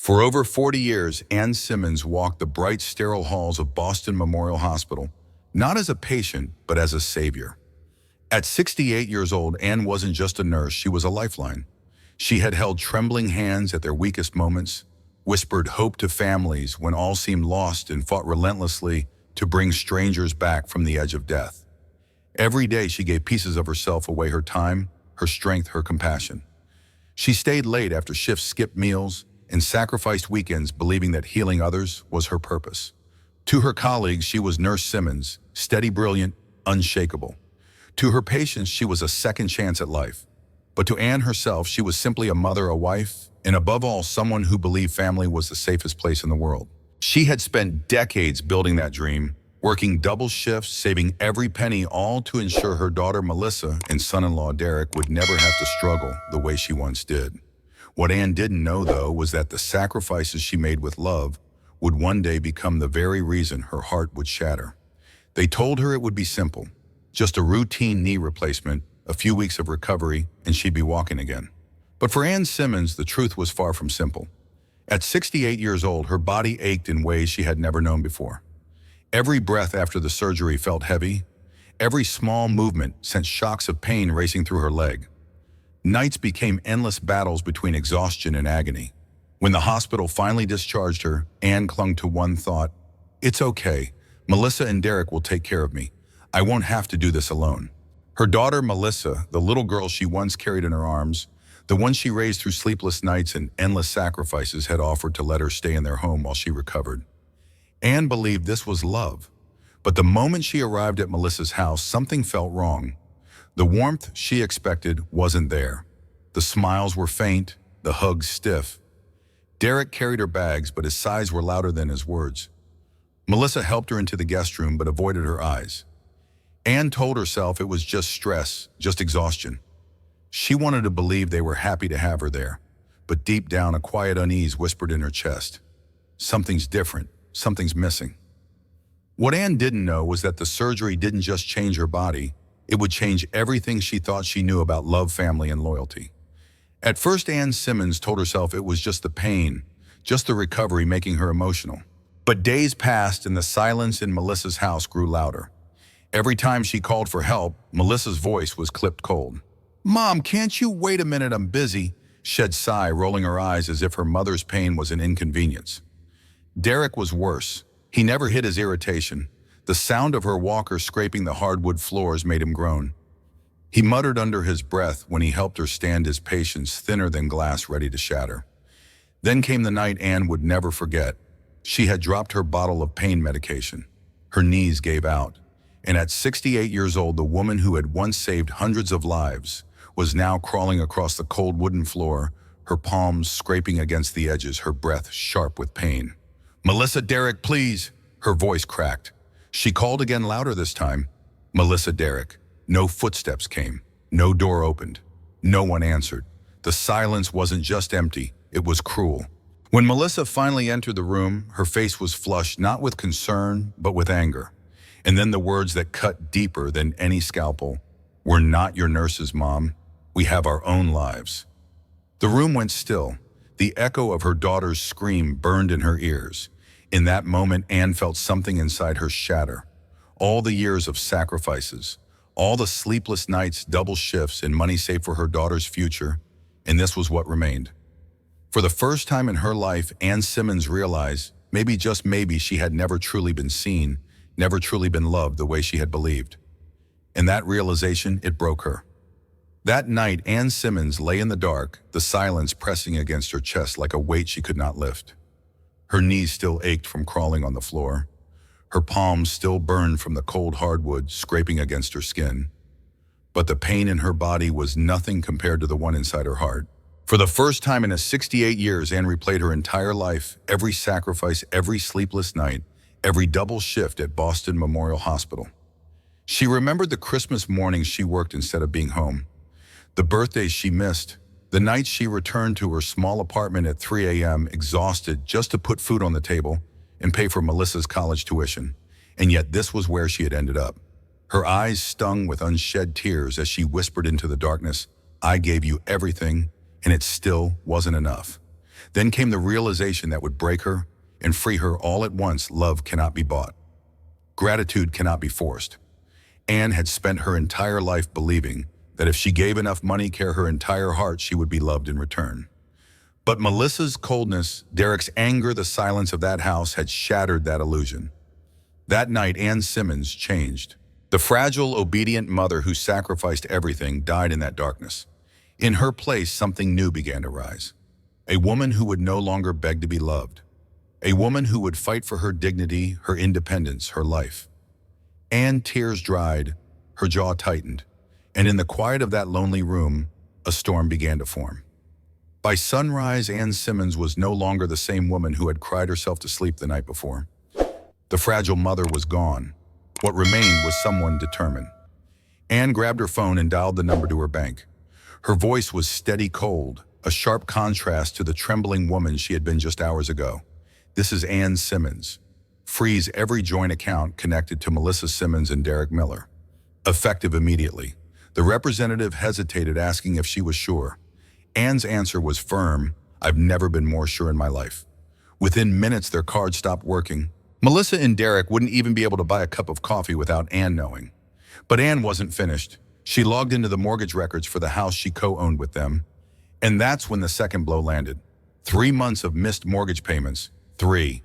For over 40 years, Ann Simmons walked the bright, sterile halls of Boston Memorial Hospital, not as a patient, but as a savior. At 68 years old, Ann wasn't just a nurse, she was a lifeline. She had held trembling hands at their weakest moments, whispered hope to families when all seemed lost, and fought relentlessly to bring strangers back from the edge of death. Every day she gave pieces of herself away, her time, her strength, her compassion. She stayed late after shifts, skipped meals, and sacrificed weekends, believing that healing others was her purpose. To her colleagues, she was Nurse Simmons, steady, brilliant, unshakable. To her patients, she was a second chance at life. But to Ann herself, she was simply a mother, a wife, and above all, someone who believed family was the safest place in the world. She had spent decades building that dream, working double shifts, saving every penny, all to ensure her daughter Melissa and son-in-law Derek would never have to struggle the way she once did. What Ann didn't know, though, was that the sacrifices she made with love would one day become the very reason her heart would shatter. They told her it would be simple, just a routine knee replacement, a few weeks of recovery, and she'd be walking again. But for Ann Simmons, the truth was far from simple. At 68 years old, her body ached in ways she had never known before. Every breath after the surgery felt heavy. Every small movement sent shocks of pain racing through her leg. Nights became endless battles between exhaustion and agony. When the hospital finally discharged her, Ann clung to one thought: "It's okay. Melissa and Derek will take care of me. I won't have to do this alone." Her daughter Melissa, the little girl she once carried in her arms, the one she raised through sleepless nights and endless sacrifices, had offered to let her stay in their home while she recovered. Ann believed this was love. But the moment she arrived at Melissa's house, something felt wrong. The warmth she expected wasn't there. The smiles were faint, the hugs stiff. Derek carried her bags, but his sighs were louder than his words. Melissa helped her into the guest room, but avoided her eyes. Ann told herself it was just stress, just exhaustion. She wanted to believe they were happy to have her there, but deep down a quiet unease whispered in her chest. Something's different, something's missing. What Ann didn't know was that the surgery didn't just change her body, it would change everything she thought she knew about love, family, and loyalty. At first, Ann Simmons told herself it was just the pain, just the recovery making her emotional. But days passed and the silence in Melissa's house grew louder. Every time she called for help, Melissa's voice was clipped cold. "Mom, can't you wait a minute? I'm busy," shed sigh, rolling her eyes as if her mother's pain was an inconvenience. Derek was worse. He never hid his irritation. The sound of her walker scraping the hardwood floors made him groan. He muttered under his breath when he helped her stand his patience, thinner than glass, ready to shatter. Then came the night Ann would never forget. She had dropped her bottle of pain medication. Her knees gave out. And at 68 years old, the woman who had once saved hundreds of lives was now crawling across the cold wooden floor, her palms scraping against the edges, her breath sharp with pain. "Melissa, Derek, please!" Her voice cracked. She called again, louder this time. "Melissa, Derek." No footsteps came. No door opened. No one answered. The silence wasn't just empty, it was cruel. When Melissa finally entered the room, her face was flushed not with concern, but with anger. And then the words that cut deeper than any scalpel: "We're not your nurses, Mom. We have our own lives." The room went still. The echo of her daughter's scream burned in her ears. In that moment, Ann felt something inside her shatter. All the years of sacrifices, all the sleepless nights, double shifts, and money saved for her daughter's future, and this was what remained. For the first time in her life, Ann Simmons realized, maybe, just maybe, she had never truly been seen, never truly been loved the way she had believed. And that realization, it broke her. That night, Ann Simmons lay in the dark, the silence pressing against her chest like a weight she could not lift. Her knees still ached from crawling on the floor. Her palms still burned from the cold hardwood scraping against her skin. But the pain in her body was nothing compared to the one inside her heart. For the first time in 68 years, Ann replayed her entire life, every sacrifice, every sleepless night, every double shift at Boston Memorial Hospital. She remembered the Christmas mornings she worked instead of being home, the birthdays she missed, the nights she returned to her small apartment at 3 a.m. exhausted just to put food on the table and pay for Melissa's college tuition. And yet this was where she had ended up. Her eyes stung with unshed tears as she whispered into the darkness, "I gave you everything, and it still wasn't enough." Then came the realization that would break her and free her all at once. Love cannot be bought. Gratitude cannot be forced. Anne had spent her entire life believing that if she gave enough money, care, her entire heart, she would be loved in return. But Melissa's coldness, Derek's anger, the silence of that house had shattered that illusion. That night, Anne Simmons changed. The fragile, obedient mother who sacrificed everything died in that darkness. In her place, something new began to rise. A woman who would no longer beg to be loved. A woman who would fight for her dignity, her independence, her life. Anne's tears dried, her jaw tightened, and in the quiet of that lonely room, a storm began to form. By sunrise, Anne Simmons was no longer the same woman who had cried herself to sleep the night before. The fragile mother was gone. What remained was someone determined. Anne grabbed her phone and dialed the number to her bank. Her voice was steady cold, a sharp contrast to the trembling woman she had been just hours ago. "This is Anne Simmons. Freeze every joint account connected to Melissa Simmons and Derek Miller. Effective immediately." The representative hesitated, asking if she was sure. Anne's answer was firm. "I've never been more sure in my life." Within minutes, their card stopped working. Melissa and Derek wouldn't even be able to buy a cup of coffee without Anne knowing. But Anne wasn't finished. She logged into the mortgage records for the house she co-owned with them. And that's when the second blow landed. 3 months of missed mortgage payments. 3.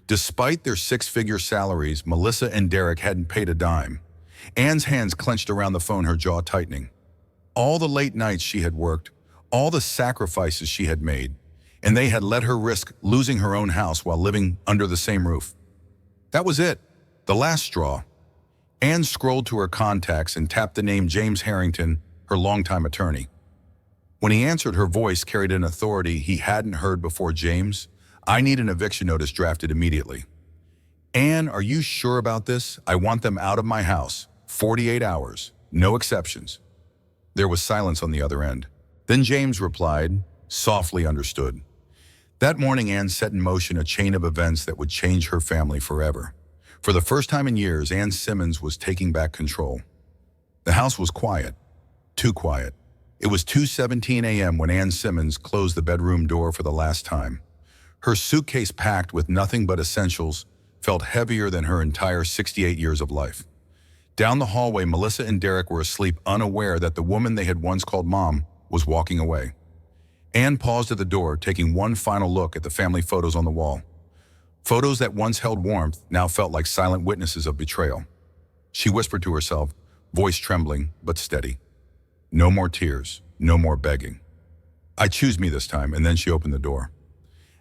Despite their 6-figure salaries, Melissa and Derek hadn't paid a dime. Anne's hands clenched around the phone, her jaw tightening. All the late nights she had worked, all the sacrifices she had made, and they had let her risk losing her own house while living under the same roof. That was it, the last straw. Anne scrolled to her contacts and tapped the name James Harrington, her longtime attorney. When he answered, her voice carried an authority he hadn't heard before. "James, I need an eviction notice drafted immediately." "Anne, are you sure about this? I want them out of my house. 48 hours, no exceptions." There was silence on the other end. Then James replied, softly understood. That morning, Anne set in motion a chain of events that would change her family forever. For the first time in years, Anne Simmons was taking back control. The house was quiet, too quiet. It was 2:17 a.m. when Anne Simmons closed the bedroom door for the last time. Her suitcase, packed with nothing but essentials, felt heavier than her entire 68 years of life. Down the hallway, Melissa and Derek were asleep, unaware that the woman they had once called Mom was walking away. Anne paused at the door, taking one final look at the family photos on the wall. Photos that once held warmth now felt like silent witnesses of betrayal. She whispered to herself, voice trembling but steady. "No more tears, no more begging. I choose me this time." And then she opened the door.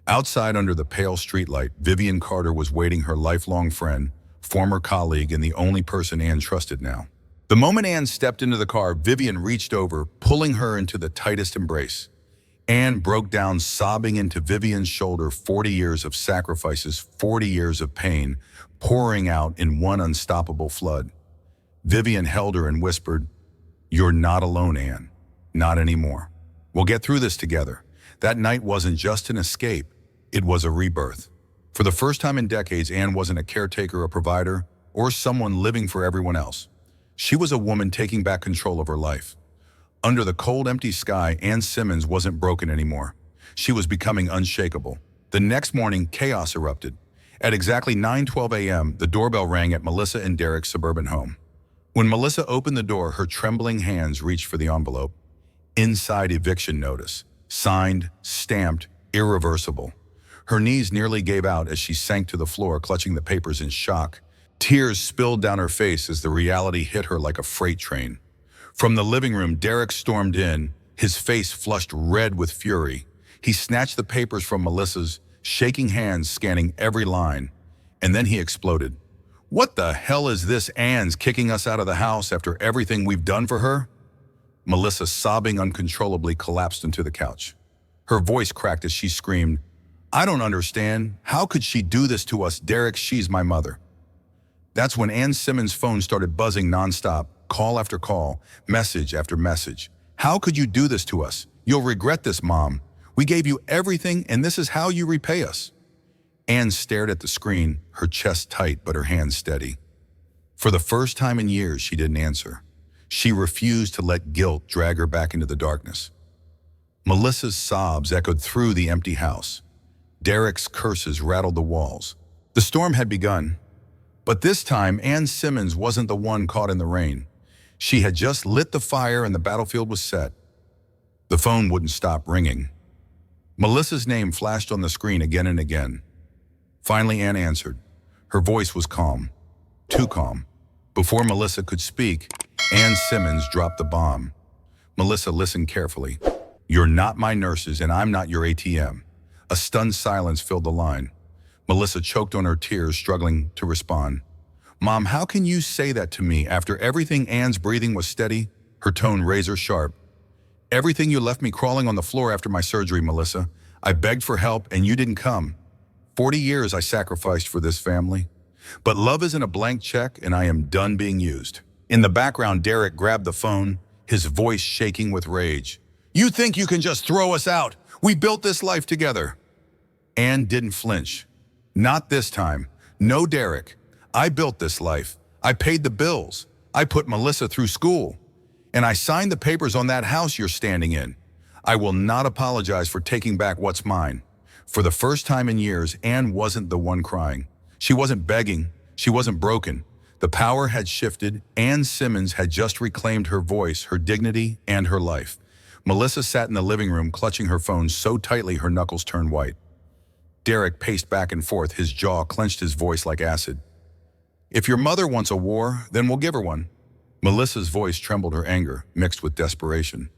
Outside, under the pale streetlight, Vivian Carter was waiting, her lifelong friend, former colleague, and the only person Anne trusted now. The moment Anne stepped into the car, Vivian reached over, pulling her into the tightest embrace. Anne broke down, sobbing into Vivian's shoulder. 40 years of sacrifices, 40 years of pain, pouring out in one unstoppable flood. Vivian held her and whispered, "You're not alone, Anne. Not anymore. We'll get through this together." That night wasn't just an escape, it was a rebirth. For the first time in decades, Anne wasn't a caretaker, a provider, or someone living for everyone else. She was a woman taking back control of her life. Under the cold, empty sky, Anne Simmons wasn't broken anymore. She was becoming unshakable. The next morning, chaos erupted. At exactly 9:12 a.m., the doorbell rang at Melissa and Derek's suburban home. When Melissa opened the door, her trembling hands reached for the envelope. Inside, eviction notice. Signed, stamped, irreversible. Her knees nearly gave out as she sank to the floor, clutching the papers in shock. Tears spilled down her face as the reality hit her like a freight train. From the living room, Derek stormed in, his face flushed red with fury. He snatched the papers from Melissa's, shaking hands, scanning every line. And then he exploded. "What the hell is this? Anne's kicking us out of the house after everything we've done for her?" Melissa, sobbing uncontrollably, collapsed into the couch. Her voice cracked as she screamed, "I don't understand. How could she do this to us? Derek, she's my mother." That's when Anne Simmons' phone started buzzing nonstop, call after call, message after message. "How could you do this to us? You'll regret this, Mom. We gave you everything, and this is how you repay us." Anne stared at the screen, her chest tight but her hands steady. For the first time in years, she didn't answer. She refused to let guilt drag her back into the darkness. Melissa's sobs echoed through the empty house. Derek's curses rattled the walls. The storm had begun, but this time Ann Simmons wasn't the one caught in the rain. She had just lit the fire and the battlefield was set. The phone wouldn't stop ringing. Melissa's name flashed on the screen again and again. Finally, Ann answered. Her voice was calm, too calm. Before Melissa could speak, Ann Simmons dropped the bomb. Melissa listened carefully. You're not my nurses and I'm not your ATM. A stunned silence filled the line. Melissa choked on her tears, struggling to respond. Mom, how can you say that to me after everything? Ann's breathing was steady, her tone razor sharp. Everything. You left me crawling on the floor after my surgery, Melissa. I begged for help and you didn't come. 40 years I sacrificed for this family. But love isn't a blank check and I am done being used. In the background, Derek grabbed the phone, his voice shaking with rage. You think you can just throw us out? We built this life together. Ann didn't flinch. Not this time. No, Derek. I built this life. I paid the bills. I put Melissa through school. And I signed the papers on that house you're standing in. I will not apologize for taking back what's mine. For the first time in years, Ann wasn't the one crying. She wasn't begging. She wasn't broken. The power had shifted. Ann Simmons had just reclaimed her voice, her dignity, and her life. Melissa sat in the living room, clutching her phone so tightly her knuckles turned white. Derek paced back and forth, his jaw clenched, his voice like acid. If your mother wants a war, then we'll give her one. Melissa's voice trembled, her anger mixed with desperation.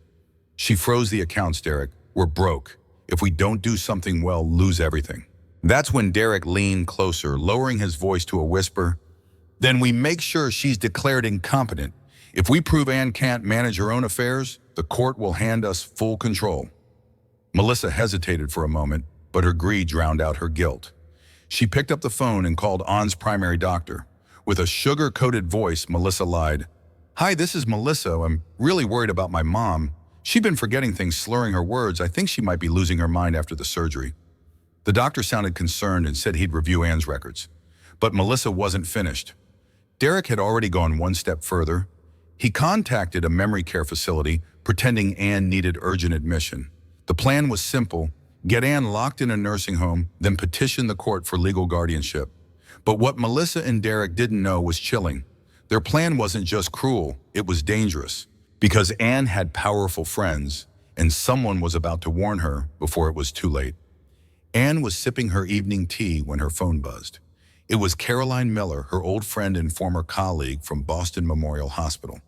She froze the accounts, Derek. We're broke. If we don't do something well, lose everything. That's when Derek leaned closer, lowering his voice to a whisper. Then we make sure she's declared incompetent. If we prove Ann can't manage her own affairs, the court will hand us full control. Melissa hesitated for a moment, but her greed drowned out her guilt. She picked up the phone and called Ann's primary doctor. With a sugar-coated voice, Melissa lied. Hi, this is Melissa. I'm really worried about my mom. She's been forgetting things, slurring her words. I think she might be losing her mind after the surgery. The doctor sounded concerned and said he'd review Ann's records. But Melissa wasn't finished. Derek had already gone one step further. He contacted a memory care facility, pretending Ann needed urgent admission. The plan was simple: get Ann locked in a nursing home, then petition the court for legal guardianship. But what Melissa and Derek didn't know was chilling. Their plan wasn't just cruel, it was dangerous. Because Ann had powerful friends, and someone was about to warn her before it was too late. Ann was sipping her evening tea when her phone buzzed. It was Caroline Miller, her old friend and former colleague from Boston Memorial Hospital.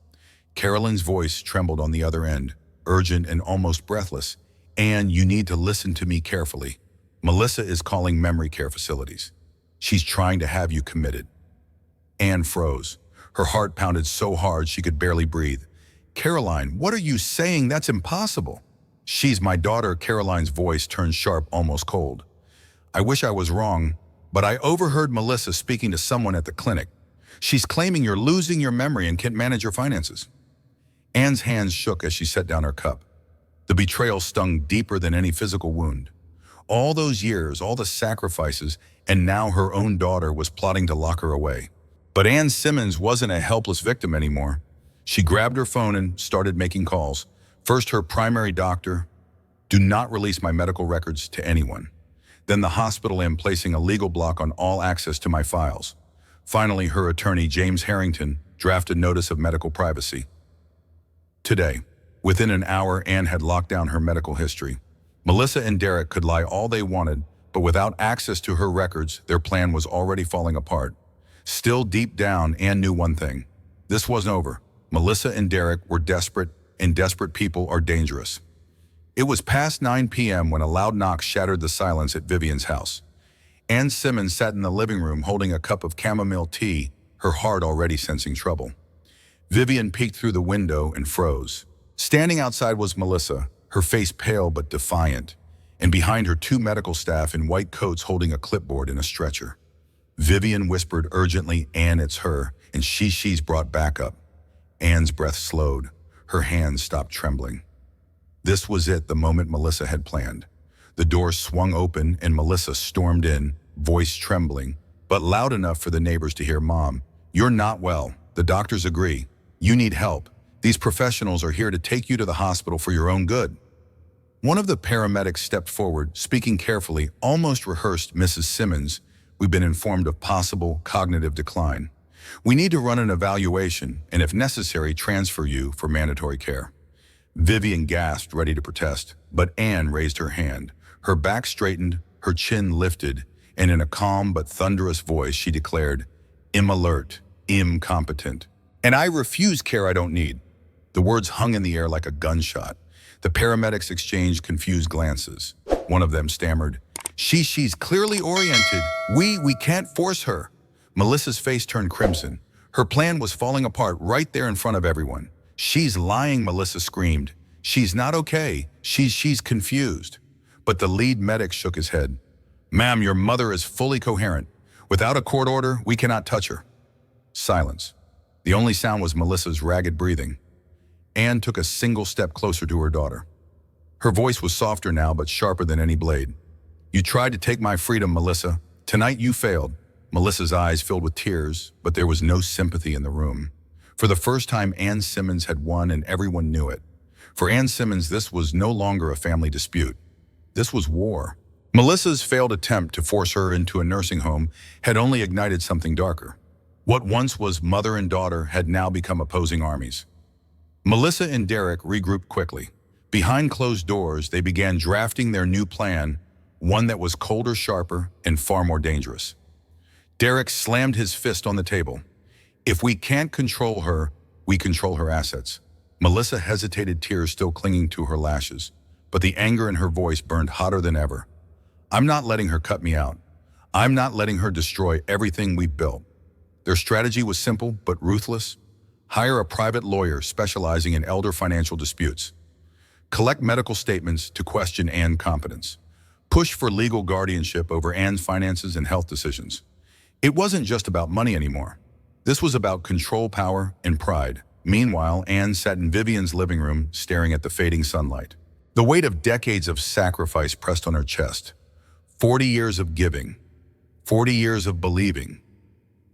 Caroline's voice trembled on the other end, urgent and almost breathless. Ann, you need to listen to me carefully. Melissa is calling memory care facilities. She's trying to have you committed. Ann froze. Her heart pounded so hard she could barely breathe. Caroline, what are you saying? That's impossible. She's my daughter. Caroline's voice turned sharp, almost cold. I wish I was wrong, but I overheard Melissa speaking to someone at the clinic. She's claiming you're losing your memory and can't manage your finances. Ann's hands shook as she set down her cup. The betrayal stung deeper than any physical wound. All those years, all the sacrifices, and now her own daughter was plotting to lock her away. But Ann Simmons wasn't a helpless victim anymore. She grabbed her phone and started making calls. First, her primary doctor, do not release my medical records to anyone. Then the hospital, am placing a legal block on all access to my files. Finally, her attorney, James Harrington, drafted notice of medical privacy. Today, within an hour, Ann had locked down her medical history. Melissa and Derek could lie all they wanted, but without access to her records, their plan was already falling apart. Still deep down, Ann knew one thing. This wasn't over. Melissa and Derek were desperate, and desperate people are dangerous. It was past 9 p.m. when a loud knock shattered the silence at Vivian's house. Ann Simmons sat in the living room holding a cup of chamomile tea, her heart already sensing trouble. Vivian peeked through the window and froze. Standing outside was Melissa, her face pale but defiant, and behind her 2 medical staff in white coats holding a clipboard and a stretcher. Vivian whispered urgently, Ann, it's her, and she's brought backup. Ann's breath slowed. Her hands stopped trembling. This was it, the moment Melissa had planned. The door swung open and Melissa stormed in, voice trembling, but loud enough for the neighbors to hear. Mom, you're not well. The doctors agree. You need help. These professionals are here to take you to the hospital for your own good. One of the paramedics stepped forward, speaking carefully, almost rehearsed. "Mrs. Simmons, we've been informed of possible cognitive decline. We need to run an evaluation and, if necessary, transfer you for mandatory care." Vivian gasped, ready to protest, but Anne raised her hand. Her back straightened, her chin lifted, and in a calm but thunderous voice she declared, "I'm alert, incompetent, and I refuse care I don't need." The words hung in the air like a gunshot. The paramedics exchanged confused glances. One of them stammered, She's clearly oriented. We can't force her." Melissa's face turned crimson. Her plan was falling apart right there in front of everyone. "She's lying," Melissa screamed. "She's not okay. She's confused." But the lead medic shook his head. "Ma'am, your mother is fully coherent. Without a court order, we cannot touch her." Silence. The only sound was Melissa's ragged breathing. Anne took a single step closer to her daughter. Her voice was softer now, but sharper than any blade. "You tried to take my freedom, Melissa. Tonight you failed." Melissa's eyes filled with tears, but there was no sympathy in the room. For the first time, Anne Simmons had won, and everyone knew it. For Anne Simmons, this was no longer a family dispute. This was war. Melissa's failed attempt to force her into a nursing home had only ignited something darker. What once was mother and daughter had now become opposing armies. Melissa and Derek regrouped quickly. Behind closed doors, they began drafting their new plan, one that was colder, sharper, and far more dangerous. Derek slammed his fist on the table. "If we can't control her, we control her assets." Melissa hesitated, tears still clinging to her lashes, but the anger in her voice burned hotter than ever. "I'm not letting her cut me out. I'm not letting her destroy everything we've built." Their strategy was simple but ruthless. Hire a private lawyer specializing in elder financial disputes. Collect medical statements to question Anne's competence. Push for legal guardianship over Anne's finances and health decisions. It wasn't just about money anymore. This was about control, power, and pride. Meanwhile, Anne sat in Vivian's living room, staring at the fading sunlight. The weight of decades of sacrifice pressed on her chest. 40 years of giving. 40 years of believing.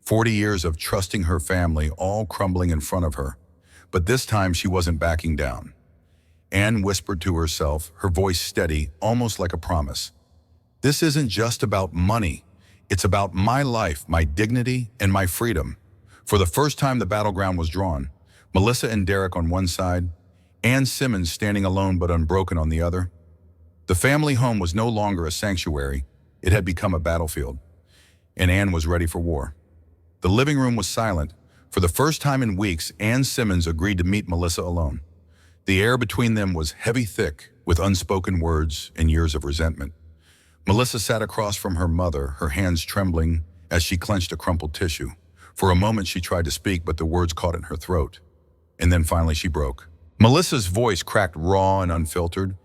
40 years of trusting her family, all crumbling in front of her. But this time she wasn't backing down. Anne whispered to herself, her voice steady, almost like a promise. "This isn't just about money. It's about my life, my dignity, and my freedom." For the first time, the battleground was drawn. Melissa and Derek on one side, Anne Simmons standing alone but unbroken on the other. The family home was no longer a sanctuary. It had become a battlefield. And Anne was ready for war. The living room was silent. For the first time in weeks, Anne Simmons agreed to meet Melissa alone. The air between them was heavy, thick, with unspoken words and years of resentment. Melissa sat across from her mother, her hands trembling as she clenched a crumpled tissue. For a moment she tried to speak, but the words caught in her throat. And then finally she broke. Melissa's voice cracked raw and unfiltered.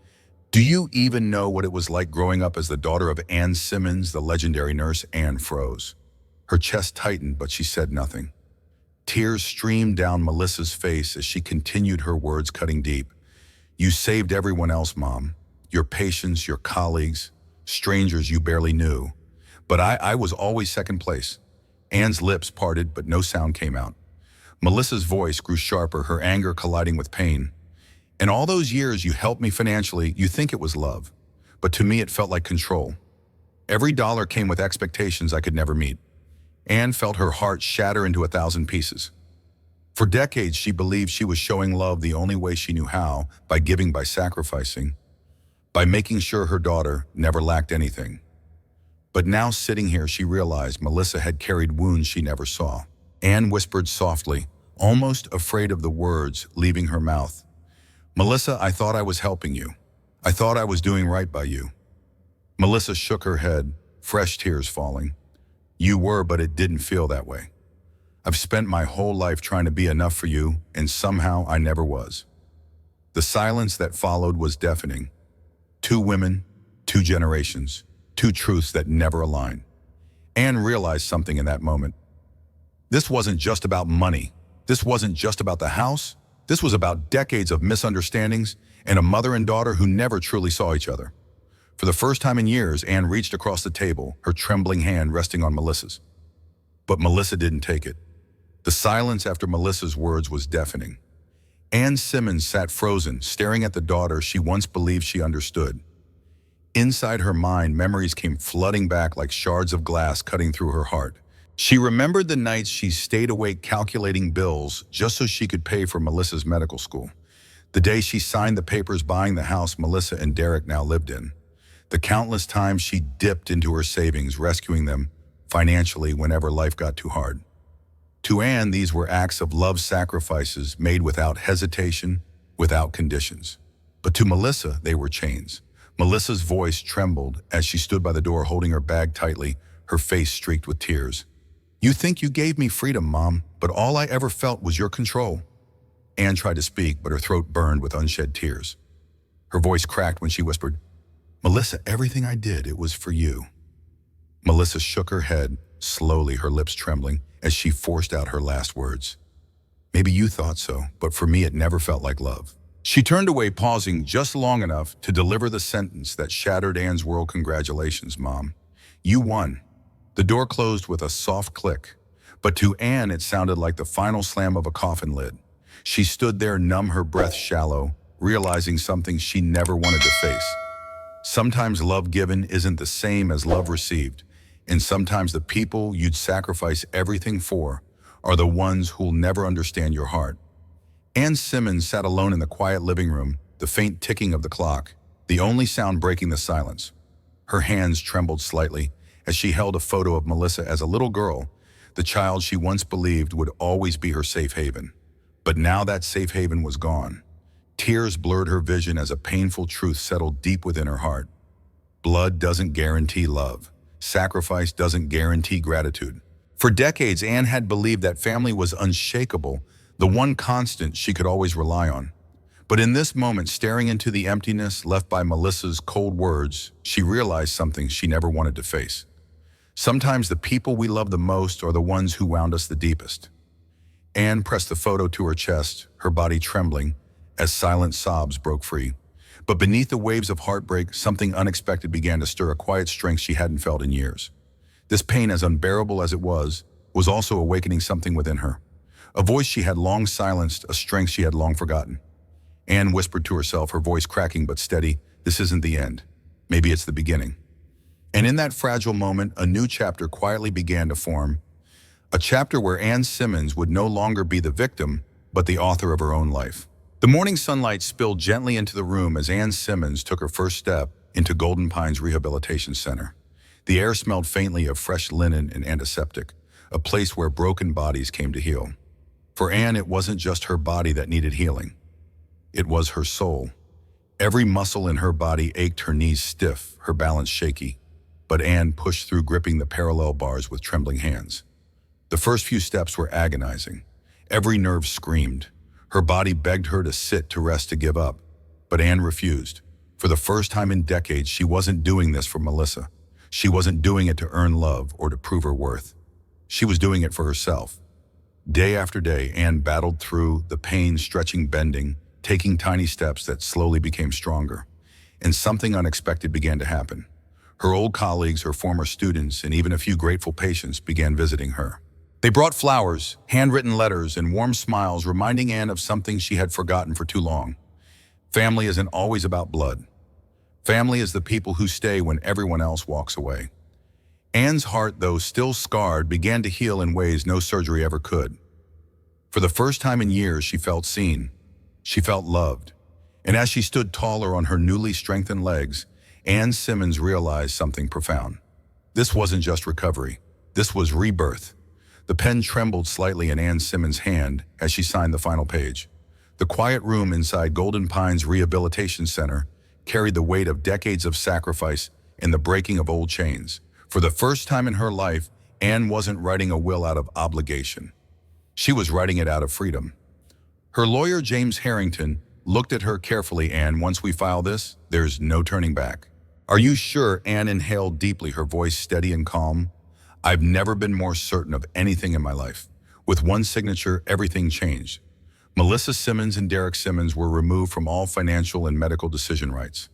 "Do you even know what it was like growing up as the daughter of Anne Simmons, the legendary nurse?" Anne froze. Her chest tightened, but she said nothing. Tears streamed down Melissa's face as she continued, her words cutting deep. "You saved everyone else, Mom. Your patients, your colleagues, strangers you barely knew. But I was always second place." Anne's lips parted, but no sound came out. Melissa's voice grew sharper, her anger colliding with pain. "In all those years you helped me financially, you think it was love. But to me it felt like control. Every dollar came with expectations I could never meet." Anne felt her heart shatter into 1,000 pieces. For decades she believed she was showing love the only way she knew how, by giving, by sacrificing, by making sure her daughter never lacked anything. But now, sitting here, she realized Melissa had carried wounds she never saw. Anne whispered softly, almost afraid of the words leaving her mouth. "Melissa, I thought I was helping you. I thought I was doing right by you." Melissa shook her head, fresh tears falling. "You were, but it didn't feel that way. I've spent my whole life trying to be enough for you, and somehow I never was." The silence that followed was deafening. 2 women, 2 generations, 2 truths that never align. Anne realized something in that moment. This wasn't just about money. This wasn't just about the house. This was about decades of misunderstandings and a mother and daughter who never truly saw each other. For the first time in years, Anne reached across the table, her trembling hand resting on Melissa's. But Melissa didn't take it. The silence after Melissa's words was deafening. Ann Simmons sat frozen, staring at the daughter she once believed she understood. Inside her mind, memories came flooding back like shards of glass cutting through her heart. She remembered the nights she stayed awake calculating bills just so she could pay for Melissa's medical school. The day she signed the papers buying the house Melissa and Derek now lived in. The countless times she dipped into her savings, rescuing them financially whenever life got too hard. To Ann, these were acts of love sacrifices made without hesitation, without conditions. But to Melissa, they were chains. Melissa's voice trembled as she stood by the door holding her bag tightly, her face streaked with tears. "You think you gave me freedom, Mom, but all I ever felt was your control." Ann tried to speak, but her throat burned with unshed tears. Her voice cracked when she whispered, "Melissa, everything I did, it was for you." Melissa shook her head, slowly, her lips trembling, as she forced out her last words. "Maybe you thought so, but for me it never felt like love." She turned away, pausing just long enough to deliver the sentence that shattered Ann's world. "Congratulations, Mom. You won." The door closed with a soft click, but to Ann it sounded like the final slam of a coffin lid. She stood there, numb, her breath shallow, realizing something she never wanted to face. Sometimes love given isn't the same as love received, and sometimes the people you'd sacrifice everything for are the ones who'll never understand your heart. Ann Simmons sat alone in the quiet living room, the faint ticking of the clock, the only sound breaking the silence. Her hands trembled slightly as she held a photo of Melissa as a little girl, the child she once believed would always be her safe haven. But now that safe haven was gone. Tears blurred her vision as a painful truth settled deep within her heart. Blood doesn't guarantee love. Sacrifice doesn't guarantee gratitude. For decades, Ann had believed that family was unshakable, the one constant she could always rely on. But in this moment, staring into the emptiness left by Melissa's cold words, she realized something she never wanted to face. Sometimes the people we love the most are the ones who wound us the deepest. Ann pressed the photo to her chest, her body trembling, as silent sobs broke free. But beneath the waves of heartbreak, something unexpected began to stir, a quiet strength she hadn't felt in years. This pain, as unbearable as it was also awakening something within her. A voice she had long silenced, a strength she had long forgotten. Ann whispered to herself, her voice cracking but steady, "This isn't the end. Maybe it's the beginning." And in that fragile moment, a new chapter quietly began to form. A chapter where Ann Simmons would no longer be the victim, but the author of her own life. The morning sunlight spilled gently into the room as Ann Simmons took her first step into Golden Pines Rehabilitation Center. The air smelled faintly of fresh linen and antiseptic, a place where broken bodies came to heal. For Ann, it wasn't just her body that needed healing. It was her soul. Every muscle in her body ached, her knees stiff, her balance shaky. But Ann pushed through, gripping the parallel bars with trembling hands. The first few steps were agonizing. Every nerve screamed. Her body begged her to sit, to rest, to give up. But Ann refused. For the first time in decades, she wasn't doing this for Melissa. She wasn't doing it to earn love or to prove her worth. She was doing it for herself. Day after day, Ann battled through the pain, stretching, bending, taking tiny steps that slowly became stronger. And something unexpected began to happen. Her old colleagues, her former students, and even a few grateful patients began visiting her. They brought flowers, handwritten letters, and warm smiles, reminding Ann of something she had forgotten for too long. Family isn't always about blood. Family is the people who stay when everyone else walks away. Ann's heart, though still scarred, began to heal in ways no surgery ever could. For the first time in years, she felt seen. She felt loved. And as she stood taller on her newly strengthened legs, Ann Simmons realized something profound. This wasn't just recovery. This was rebirth. The pen trembled slightly in Ann Simmons' hand as she signed the final page. The quiet room inside Golden Pines Rehabilitation Center carried the weight of decades of sacrifice and the breaking of old chains. For the first time in her life, Ann wasn't writing a will out of obligation. She was writing it out of freedom. Her lawyer, James Harrington, looked at her carefully. "Ann, once we file this, there's no turning back." "Are you sure?" Ann inhaled deeply, her voice steady and calm. "I've never been more certain of anything in my life." With one signature, everything changed. Melissa Simmons and Derek Simmons were removed from all financial and medical decision rights.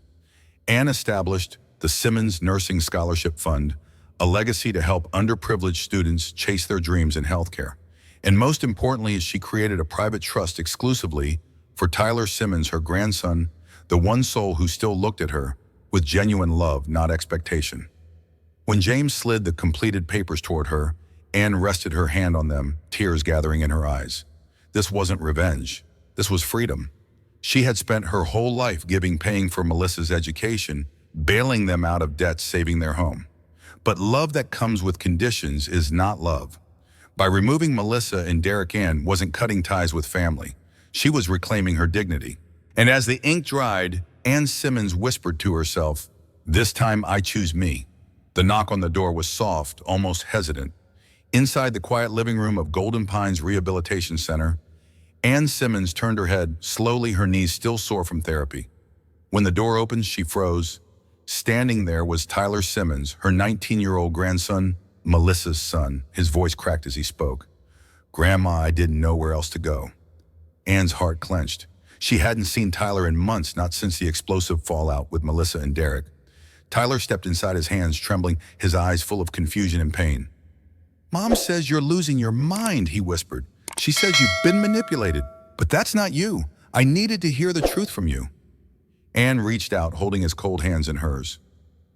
Ann established the Simmons Nursing Scholarship Fund, a legacy to help underprivileged students chase their dreams in healthcare. And most importantly, she created a private trust exclusively For Tyler Simmons, her grandson, the one soul who still looked at her with genuine love, not expectation. When James slid the completed papers toward her, Anne rested her hand on them, tears gathering in her eyes. This wasn't revenge. This was freedom. She had spent her whole life paying for Melissa's education, bailing them out of debt, saving their home. But love that comes with conditions is not love. By removing Melissa and Derek, Anne wasn't cutting ties with family. She was reclaiming her dignity. And as the ink dried, Anne Simmons whispered to herself, "This time I choose me." The knock on the door was soft, almost hesitant. Inside the quiet living room of Golden Pines Rehabilitation Center, Anne Simmons turned her head, slowly, her knees still sore from therapy. When the door opened, she froze. Standing there was Tyler Simmons, her 19-year-old grandson, Melissa's son. His voice cracked as he spoke. "Grandma, I didn't know where else to go." Anne's heart clenched. She hadn't seen Tyler in months, not since the explosive fallout with Melissa and Derek. Tyler stepped inside, his hands trembling, his eyes full of confusion and pain. "Mom says you're losing your mind," he whispered. "She says you've been manipulated, but that's not you. I needed to hear the truth from you." Anne reached out, holding his cold hands in hers.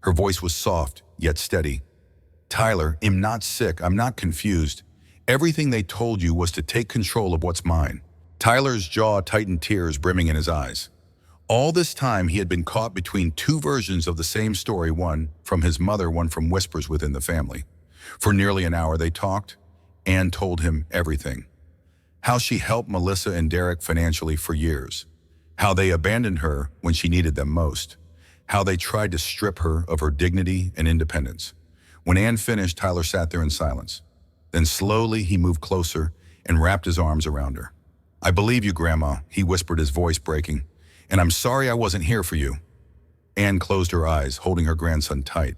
Her voice was soft, yet steady. "Tyler, I'm not sick. I'm not confused. Everything they told you was to take control of what's mine." Tyler's jaw tightened, tears brimming in his eyes. All this time, he had been caught between two versions of the same story, one from his mother, one from whispers within the family. For nearly an hour they talked. Anne told him everything. How she helped Melissa and Derek financially for years. How they abandoned her when she needed them most. How they tried to strip her of her dignity and independence. When Anne finished, Tyler sat there in silence. Then slowly he moved closer and wrapped his arms around her. "I believe you, Grandma," he whispered, his voice breaking. "And I'm sorry I wasn't here for you." Anne closed her eyes, holding her grandson tight.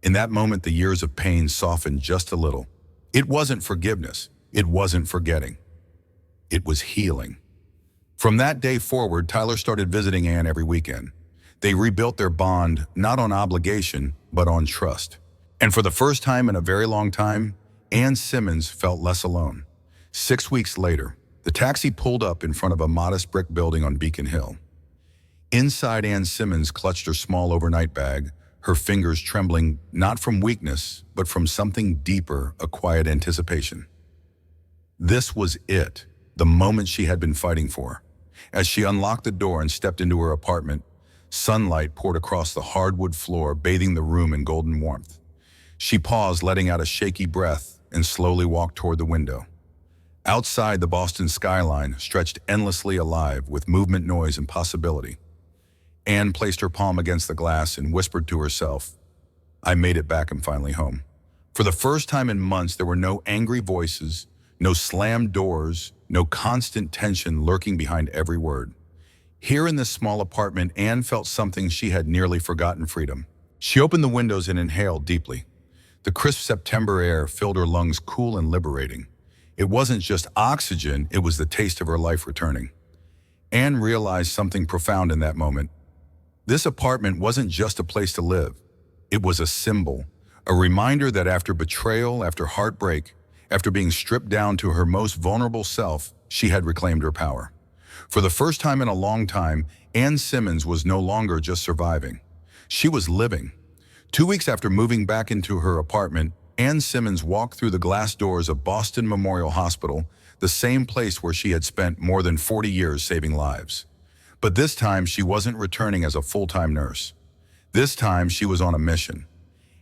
In that moment, the years of pain softened just a little. It wasn't forgiveness. It wasn't forgetting. It was healing. From that day forward, Tyler started visiting Anne every weekend. They rebuilt their bond, not on obligation, but on trust. And for the first time in a very long time, Anne Simmons felt less alone. 6 weeks later, the taxi pulled up in front of a modest brick building on Beacon Hill. Inside, Anne Simmons clutched her small overnight bag, her fingers trembling not from weakness, but from something deeper, a quiet anticipation. This was it, the moment she had been fighting for. As she unlocked the door and stepped into her apartment, sunlight poured across the hardwood floor, bathing the room in golden warmth. She paused, letting out a shaky breath, and slowly walked toward the window. Outside, the Boston skyline stretched endlessly alive with movement, noise, and possibility. Anne placed her palm against the glass and whispered to herself, "I made it back. I'm finally home." For the first time in months, there were no angry voices, no slammed doors, no constant tension lurking behind every word. Here in this small apartment, Anne felt something she had nearly forgotten: freedom. She opened the windows and inhaled deeply. The crisp September air filled her lungs, cool and liberating. It wasn't just oxygen, it was the taste of her life returning. Anne realized something profound in that moment. This apartment wasn't just a place to live. It was a symbol, a reminder that after betrayal, after heartbreak, after being stripped down to her most vulnerable self, she had reclaimed her power. For the first time in a long time, Anne Simmons was no longer just surviving. She was living. 2 weeks after moving back into her apartment, Anne Simmons walked through the glass doors of Boston Memorial Hospital, the same place where she had spent more than 40 years saving lives. But this time, she wasn't returning as a full-time nurse. This time, she was on a mission.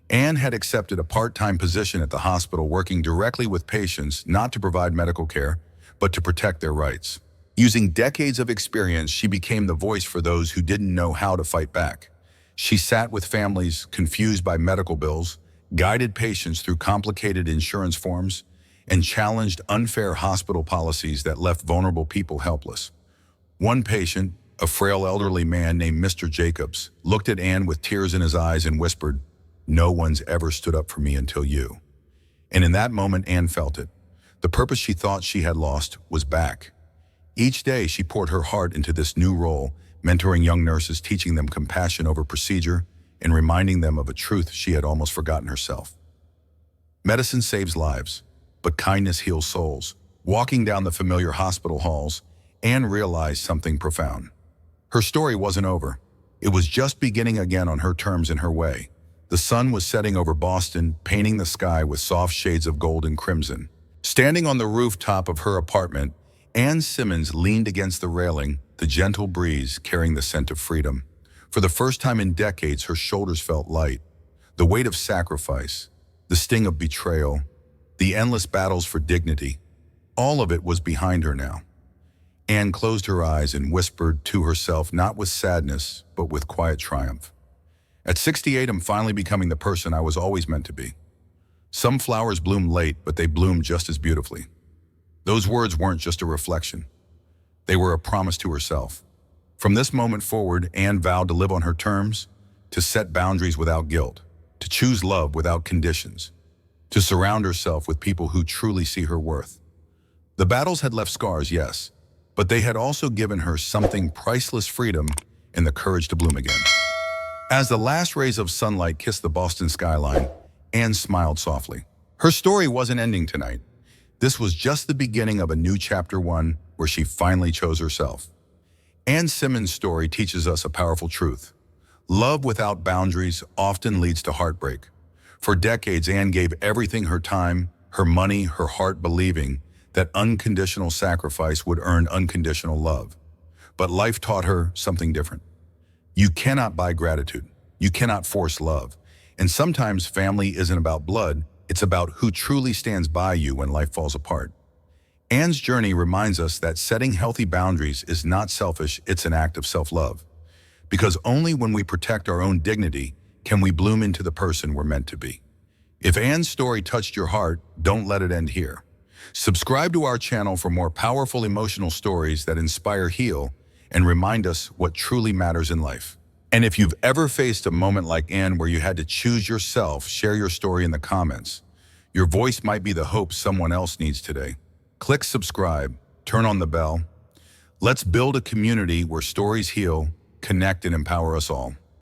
Anne had accepted a part-time position at the hospital, working directly with patients, not to provide medical care, but to protect their rights. Using decades of experience, she became the voice for those who didn't know how to fight back. She sat with families confused by medical bills, guided patients through complicated insurance forms, and challenged unfair hospital policies that left vulnerable people helpless. One patient, a frail elderly man named Mr. Jacobs, looked at Anne with tears in his eyes and whispered, "No one's ever stood up for me until you." And in that moment, Anne felt it. The purpose she thought she had lost was back. Each day, she poured her heart into this new role, mentoring young nurses, teaching them compassion over procedure, and reminding them of a truth she had almost forgotten herself. Medicine saves lives, but kindness heals souls. Walking down the familiar hospital halls, Anne realized something profound. Her story wasn't over. It was just beginning again on her terms and her way. The sun was setting over Boston, painting the sky with soft shades of gold and crimson. Standing on the rooftop of her apartment, Anne Simmons leaned against the railing, the gentle breeze carrying the scent of freedom. For the first time in decades, her shoulders felt light. The weight of sacrifice, the sting of betrayal, the endless battles for dignity, all of it was behind her now. Anne closed her eyes and whispered to herself, not with sadness, but with quiet triumph. At 68, I'm finally becoming the person I was always meant to be. Some flowers bloom late, but they bloom just as beautifully. Those words weren't just a reflection. They were a promise to herself. From this moment forward, Anne vowed to live on her terms, to set boundaries without guilt, to choose love without conditions, to surround herself with people who truly see her worth. The battles had left scars, yes, but they had also given her something priceless: freedom and the courage to bloom again. As the last rays of sunlight kissed the Boston skyline, Anne smiled softly. Her story wasn't ending tonight. This was just the beginning of a new chapter, one where she finally chose herself. Anne Simmons' story teaches us a powerful truth. Love without boundaries often leads to heartbreak. For decades, Anne gave everything: her time, her money, her heart, believing that unconditional sacrifice would earn unconditional love. But life taught her something different. You cannot buy gratitude. You cannot force love. And sometimes family isn't about blood, it's about who truly stands by you when life falls apart. Anne's journey reminds us that setting healthy boundaries is not selfish, it's an act of self-love. Because only when we protect our own dignity can we bloom into the person we're meant to be. If Anne's story touched your heart, don't let it end here. Subscribe to our channel for more powerful emotional stories that inspire, heal, and remind us what truly matters in life. And if you've ever faced a moment like Anne where you had to choose yourself, share your story in the comments. Your voice might be the hope someone else needs today. Click subscribe, turn on the bell. Let's build a community where stories heal, connect, and empower us all.